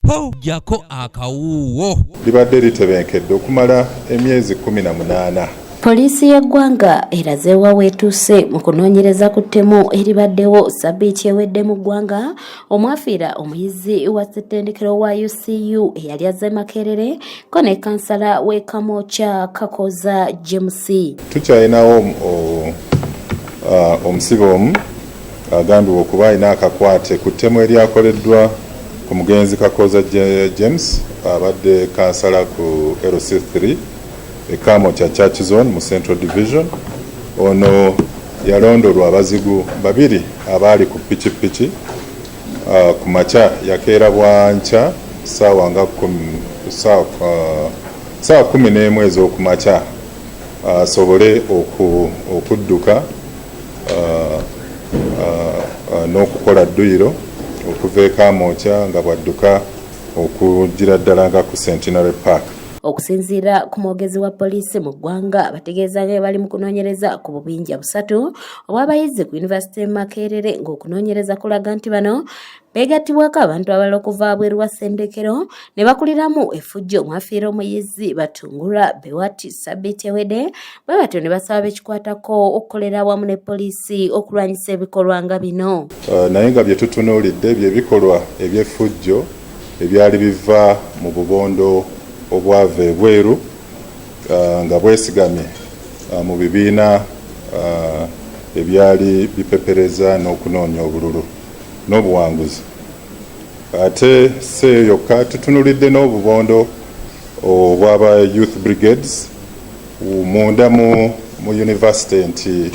po jako akawuwo. Libadde litebenkedde okumala emyezi 18. Poliisi y'eggwanga eraze wa weetuuse mu kunoonyereza ku ttemu eribaddewo ssabbiiti ewedde mu ggwanga omwafiira omuyizi wa ssettendekero wa UCU eyali azze Makerere ko ne kansala w'e Kamwokya Kakoza James. Tukyalinawo omusibe omu agambibwa okuba alina akakwate ku ttemu eryakoleddwa ku mugenzi Kakoza James abadde kansala ku LC3 Kamwokya Church Zone mu Central Division. Ono yalondolwa abazigu babiri abaali ku pikipiki ku makya yakeera bwanca ssaawa 11 ez'okumakya asobole okudduka n'okukola dduyiro okuva e Kamwokya nga bwadduka okugira ddala nga ku Centenary Park. Okusinziira ku mwogezi wa poliisi mu ggwanga bategeeza nga bali mu kunoonyereza ku bubinja 3 obw'abayizi ku Yunivasite y'e Makerere ng'okunoonyereza kulaga nti bano beegattibwako abantu abalala okuva wabweru wa ssendekero ne bakuliramu effujjo omwafiira omuyizi Batungulwa Bewati ssabbiiti ewedde bwe batyo ne basaba bekikwatako okukolera awamu ne poliisi okulwanyisa ebikolwa nga bino. Naye nga bye tutunuulidde by'ebikolwa eby'effujjo ebyali biva mu bubondo obwava ebweru nga bwesigamye mu bibiina ebyali bipepereza n'okunoonya obululu n'obuwanguzi. Ate si eyo yokka tutunulidde n'obubondo obw'aba youth brigades munda mu university nti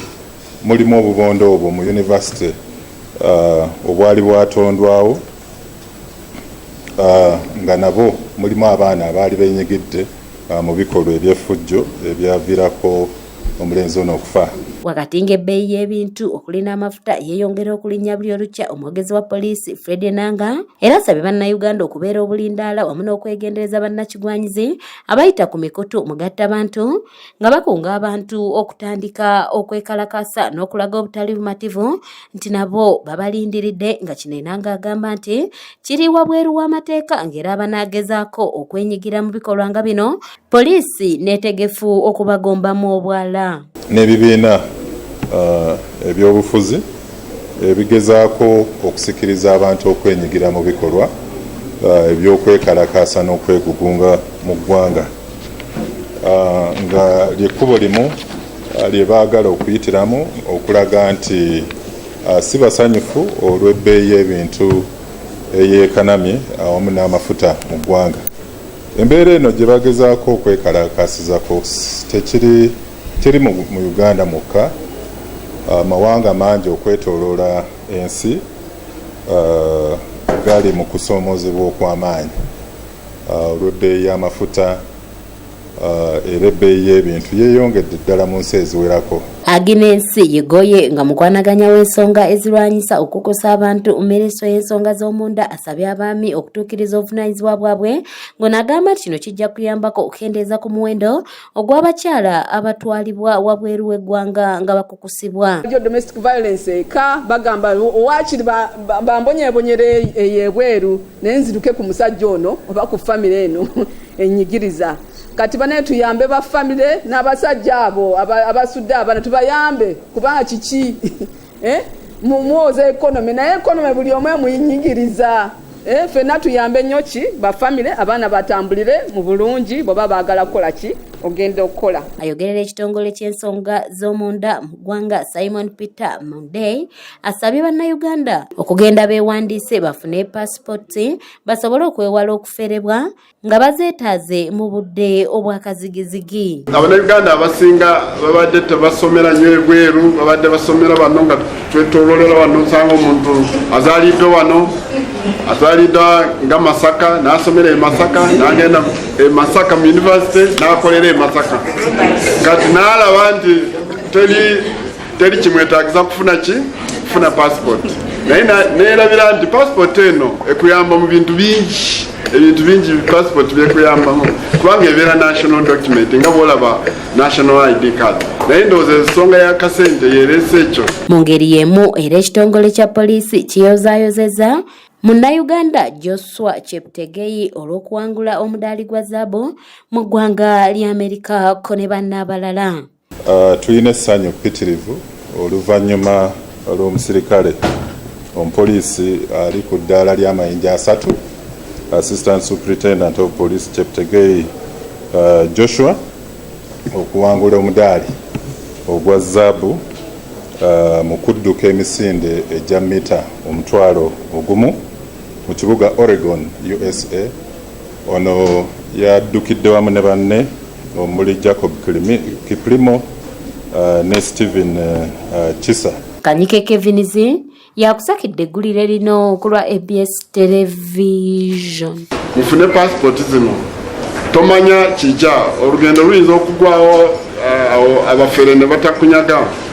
mulimu obubondo obwo mu university obwali bwatondwawo nga nabo mulimu abaana abaali benyigidde mu bikolwa eby'effujjo ebyaviirako omulenzi ono okufa. Wakati ng'ebbeeyi y'ebintu okulina amafuta yeeyongera okulinnya buli olukya, omwogezi wa poliisi Fred Nanga era asabye bannayuganda okubeera obulindaala wamu n'okwegendereza bannakigwanyizi abayita ku mikutu mugattabantu nga bakunga abantu okutandika okwekalakasa n'okulaga obutali bumativu nti nabo babalindiridde, nga kino Nanga agamba nti kiri wabweru w'amateeka ng'era abanaagezaako okwenyigira mu bikolwa nga bino poliisi neetegefu okubagombamu obwala. N'ebibiina ebyobufuzi ebigezaako okusikiriza abantu okwenyigira mu bikolwa ebyokwekalakaasa n'okwegugunga mu ggwanga nga lyekkubo limu lye baagala okuyitiramu okulaga nti si basanyufu olw'ebbeeyi y'ebintu eyeekanamye awamu n'amafuta mu ggwanga. Embeera eno gye bagezaako okwekalakaasizako teri mu Uganda mwokka, amawanga mangi okwetooloola ensi gali mu kusoomozebwa okw'amaanyi olw'ebbeeyi y'amafuta era ebbeeyi y'ebintu yeeyongedde ddala mu nsi eziwerako. Aginensi Yegoye nga mukwanaganya w'ensonga ezirwanyisa okukosa abantu mmereso y'ensonga z'omunda asabye abaami okutuukiriza obuvunaanyizibwa bwabwe ng'onagamba nti kino kijja kuyambako okukendeeza ku muwendo ogw'abakyala abatwalibwa wabweru w'eggwanga nga bakukusibwa. Domestic violence eka bagamba waakiri bambonyeebonyere ey'ebweru naye nziruke ku musajja ono oba ku famire eno ennyigiriza. Kati bane tuyambe ba family n'abasajja abo abasudde abana tubayambe kubanga kiki mumuoze economy naye economy buli omwe muyinyigiriza fena tuyambe nyoki ba family abana batambulire mu bulungi boba baagala kukola ki ogenda okukola. Ayogerera ekitongole ky'ensonga z'omunda mu ggwanga Simon Peter Monday asabye bannayuganda okugenda beewandiise bafune pasipooti basobole okwewala okuferebwa nga bazeetaaze mu budde obwakazigizigi. Abannayuganda abasinga babadde tebasomera nnyo ebweru, babadde basomera bano nga twetoololera wano nsanga omuntu azaalidde wano atwaliddwa nga Masaka n'asomera e Masaka n'agenda e Masaka mu university n'akolera e Masaka kati n'alaba nti teri kimwetaagiza kufuna passport naye neerabira nti passport eno ekuyamba mu bintu bingi passport byekuyambamu kubanga ebeera national document nga bwolaba national ID card naye ndowooza ensonga y'akasente yeerese ekyo. Mu ngeri y'emu era ekitongole kya poliisi kiyozaayozeza Munnayuganda Joshua Cheptegei olw'okuwangula omudaali gwa zaabu mu ggwanga lya Amerika ko ne bannaabalala. Tulina essanyu ppitirivu oluvannyuma lw'omusirikale omupoliisi ali ku ddaala ly'amayinja 3 Assistant Superintendent of Police Cheptegei Joshua okuwangula omudaali ogwa zaabu mu kudduka emisinde egya mita 1,000 mu kibuga Oregon, USA. Ono yaddukidde wamu ne banne omuli Jacob Kiplimo ne Steven Chisa. Kanyike Kevinizi yakusakidde eggulire lino ku lwa ABS Television. Mufune pasipooti zino tomanya kijja olugendo luyinza okugwawo abafere ne batakunyaga